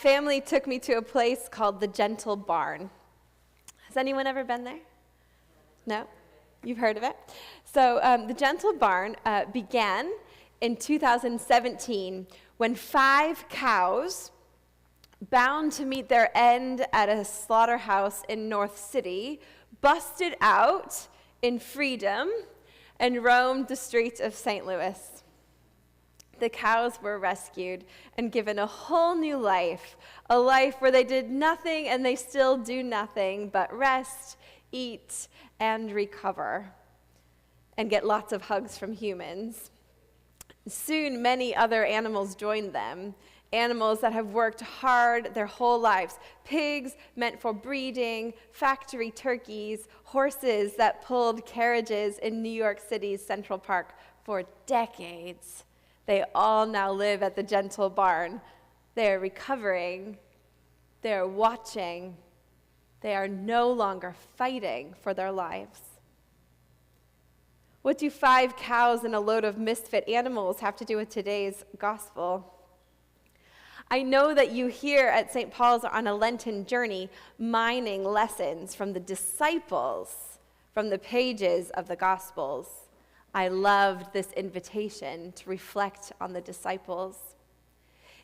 family took me to a place called the Gentle Barn. Has anyone ever been there? No? You've heard of it? So the Gentle Barn began in 2017 when 5 cows, bound to meet their end at a slaughterhouse in North City, busted out in freedom and roamed the streets of St. Louis. The cows were rescued and given a whole new life, a life where they did nothing and they still do nothing but rest, eat, and recover, and get lots of hugs from humans. Soon, many other animals joined them, animals that have worked hard their whole lives. Pigs meant for breeding, factory turkeys, horses that pulled carriages in New York City's Central Park for decades. They all now live at the Gentle Barn. They are recovering. They are watching. They are no longer fighting for their lives. What do 5 cows and a load of misfit animals have to do with today's gospel? I know that you here at St. Paul's are on a Lenten journey, mining lessons from the disciples from the pages of the Gospels. I loved this invitation to reflect on the disciples.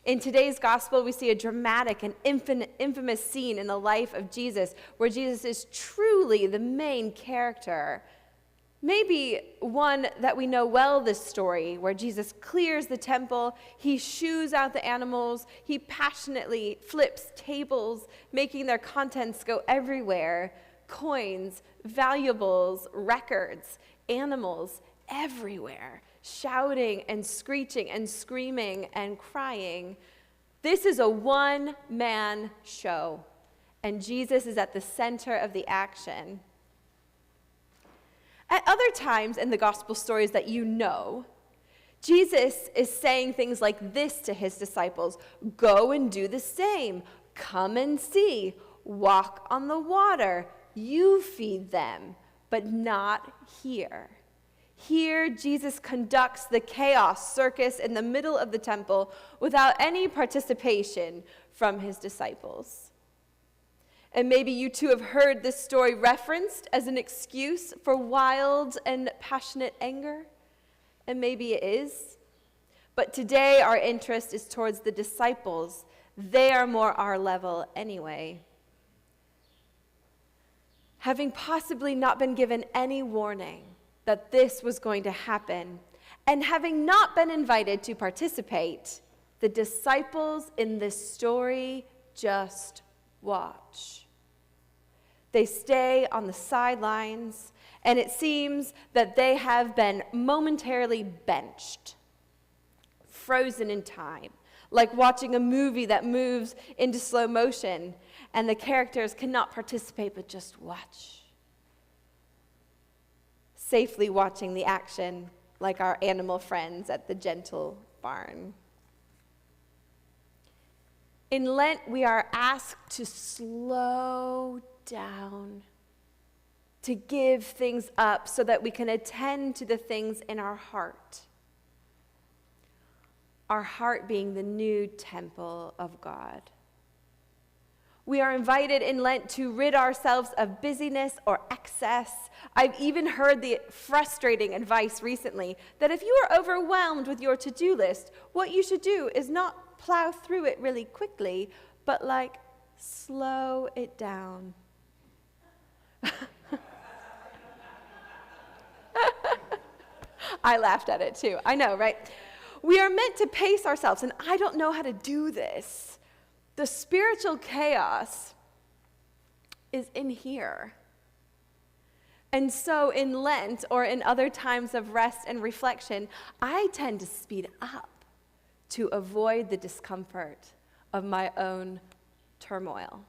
In today's gospel, we see a dramatic and infamous scene in the life of Jesus, where Jesus is truly the main character. Maybe one that we know well, this story, where Jesus clears the temple, he shoos out the animals, he passionately flips tables, making their contents go everywhere. Coins, valuables, records, animals, everywhere, shouting and screeching and screaming and crying. This is a one-man show, and Jesus is at the center of the action. At other times in the gospel stories that you know, Jesus is saying things like this to his disciples: go and do the same, come and see, walk on the water, you feed them, but not here. Here, Jesus conducts the chaos circus in the middle of the temple without any participation from his disciples. And maybe you too have heard this story referenced as an excuse for wild and passionate anger. And maybe it is. But today our interest is towards the disciples. They are more our level anyway. Having possibly not been given any warning that this was going to happen, and having not been invited to participate, the disciples in this story just watch. They stay on the sidelines, and it seems that they have been momentarily benched, frozen in time, like watching a movie that moves into slow motion, and the characters cannot participate but just watch. Safely watching the action like our animal friends at the Gentle Barn. In Lent, we are asked to slow down, to give things up so that we can attend to the things in our heart. Our heart being the new temple of God. We are invited in Lent to rid ourselves of busyness or excess. I've even heard the frustrating advice recently that if you are overwhelmed with your to-do list, what you should do is not plow through it really quickly, but slow it down. I laughed at it too. I know, right? We are meant to pace ourselves, and I don't know how to do this. The spiritual chaos is in here. And so in Lent or in other times of rest and reflection, I tend to speed up to avoid the discomfort of my own turmoil.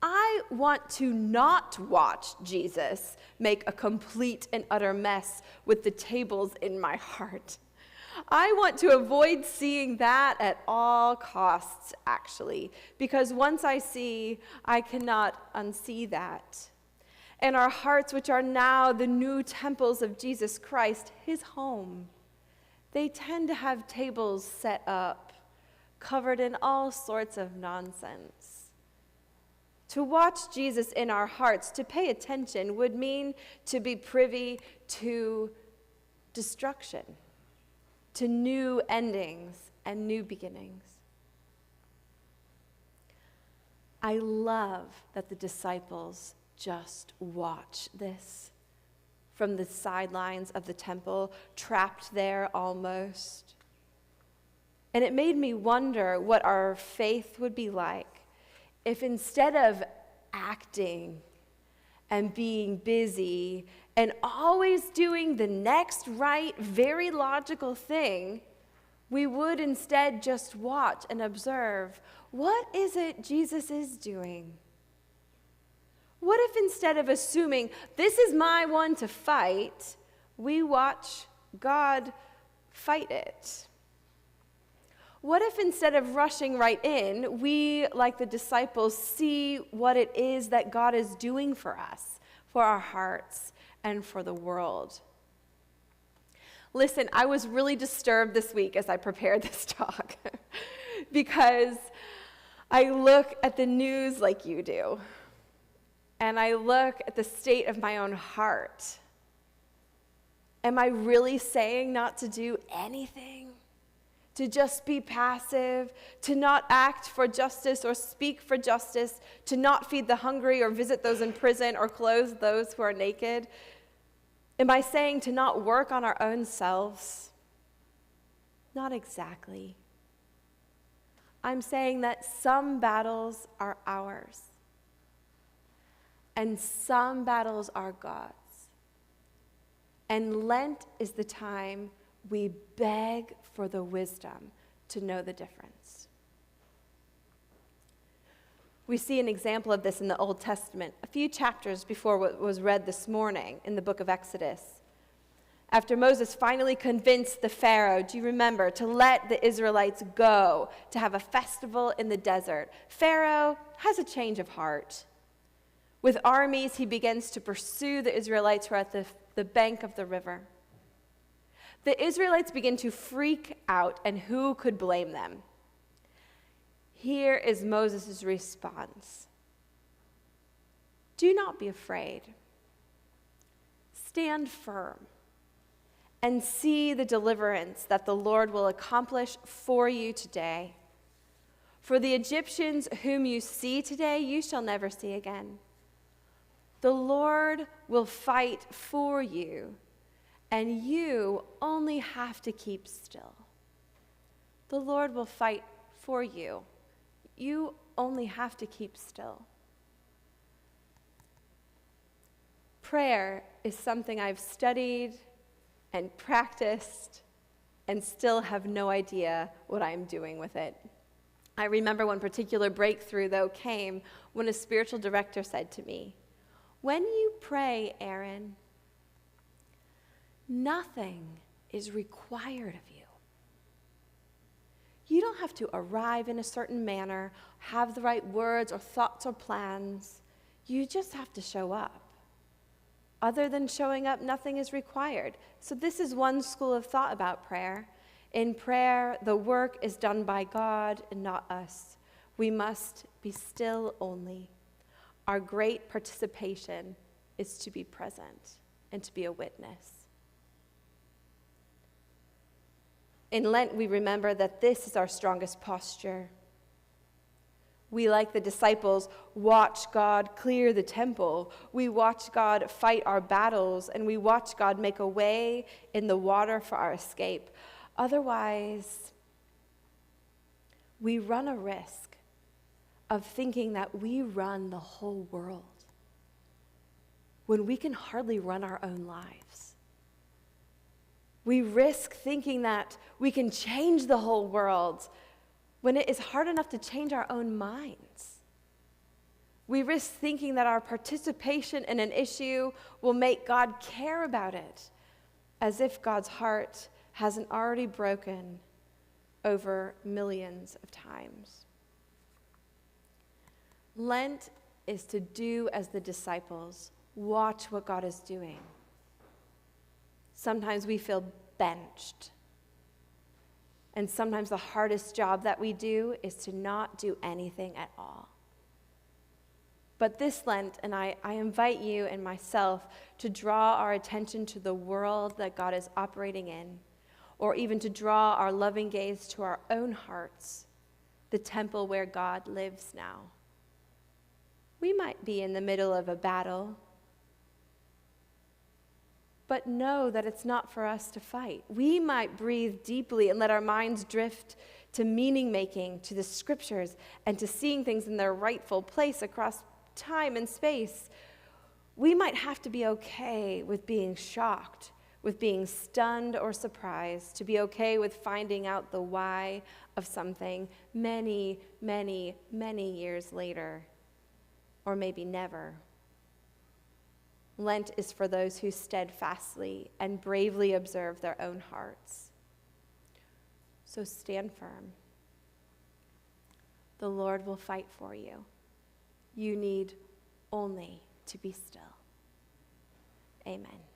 I want to not watch Jesus make a complete and utter mess with the tables in my heart. I want to avoid seeing that at all costs, actually, because once I see, I cannot unsee that. And our hearts, which are now the new temples of Jesus Christ, his home, they tend to have tables set up, covered in all sorts of nonsense. To watch Jesus in our hearts, to pay attention, would mean to be privy to destruction, to new endings and new beginnings. I love that the disciples just watch this from the sidelines of the temple, trapped there almost. And it made me wonder what our faith would be like if instead of acting and being busy and always doing the next right, very logical thing, we would instead just watch and observe, what is it Jesus is doing? What if instead of assuming, this is my one to fight, we watch God fight it? What if instead of rushing right in, we, like the disciples, see what it is that God is doing for us, for our hearts, and for the world? Listen, I was really disturbed this week as I prepared this talk because I look at the news like you do, and I look at the state of my own heart. Am I really saying not to do anything? To just be passive, to not act for justice or speak for justice, to not feed the hungry or visit those in prison or clothe those who are naked? Am I saying to not work on our own selves? Not exactly. I'm saying that some battles are ours, and some battles are God's. And Lent is the time we beg for the wisdom to know the difference. We see an example of this in the Old Testament, a few chapters before what was read this morning in the book of Exodus. After Moses finally convinced the Pharaoh, do you remember, to let the Israelites go to have a festival in the desert, Pharaoh has a change of heart. With armies, he begins to pursue the Israelites who are at the bank of the river. The Israelites begin to freak out, and who could blame them? Here is Moses' response. Do not be afraid. Stand firm and see the deliverance that the Lord will accomplish for you today. For the Egyptians whom you see today, you shall never see again. The Lord will fight for you, and you only have to keep still. The Lord will fight for you. You only have to keep still. Prayer is something I've studied and practiced and still have no idea what I'm doing with it. I remember one particular breakthrough, though, came when a spiritual director said to me, "When you pray, Aaron, nothing is required of you. You don't have to arrive in a certain manner, have the right words or thoughts or plans. You just have to show up. Other than showing up, nothing is required." So this is one school of thought about prayer. In prayer, the work is done by God and not us. We must be still only. Our great participation is to be present and to be a witness. In Lent, we remember that this is our strongest posture. We, like the disciples, watch God clear the temple. We watch God fight our battles, and we watch God make a way in the water for our escape. Otherwise, we run a risk of thinking that we run the whole world when we can hardly run our own lives. We risk thinking that we can change the whole world when it is hard enough to change our own minds. We risk thinking that our participation in an issue will make God care about it, as if God's heart hasn't already broken over millions of times. Lent is to do as the disciples, watch what God is doing. Sometimes we feel benched. And sometimes the hardest job that we do is to not do anything at all. But this Lent, and I invite you and myself to draw our attention to the world that God is operating in, or even to draw our loving gaze to our own hearts, the temple where God lives now. We might be in the middle of a battle, but know that it's not for us to fight. We might breathe deeply and let our minds drift to meaning making, to the scriptures, and to seeing things in their rightful place across time and space. We might have to be okay with being shocked, with being stunned or surprised, to be okay with finding out the why of something many, many, many years later, or maybe never. Lent is for those who steadfastly and bravely observe their own hearts. So stand firm. The Lord will fight for you. You need only to be still. Amen.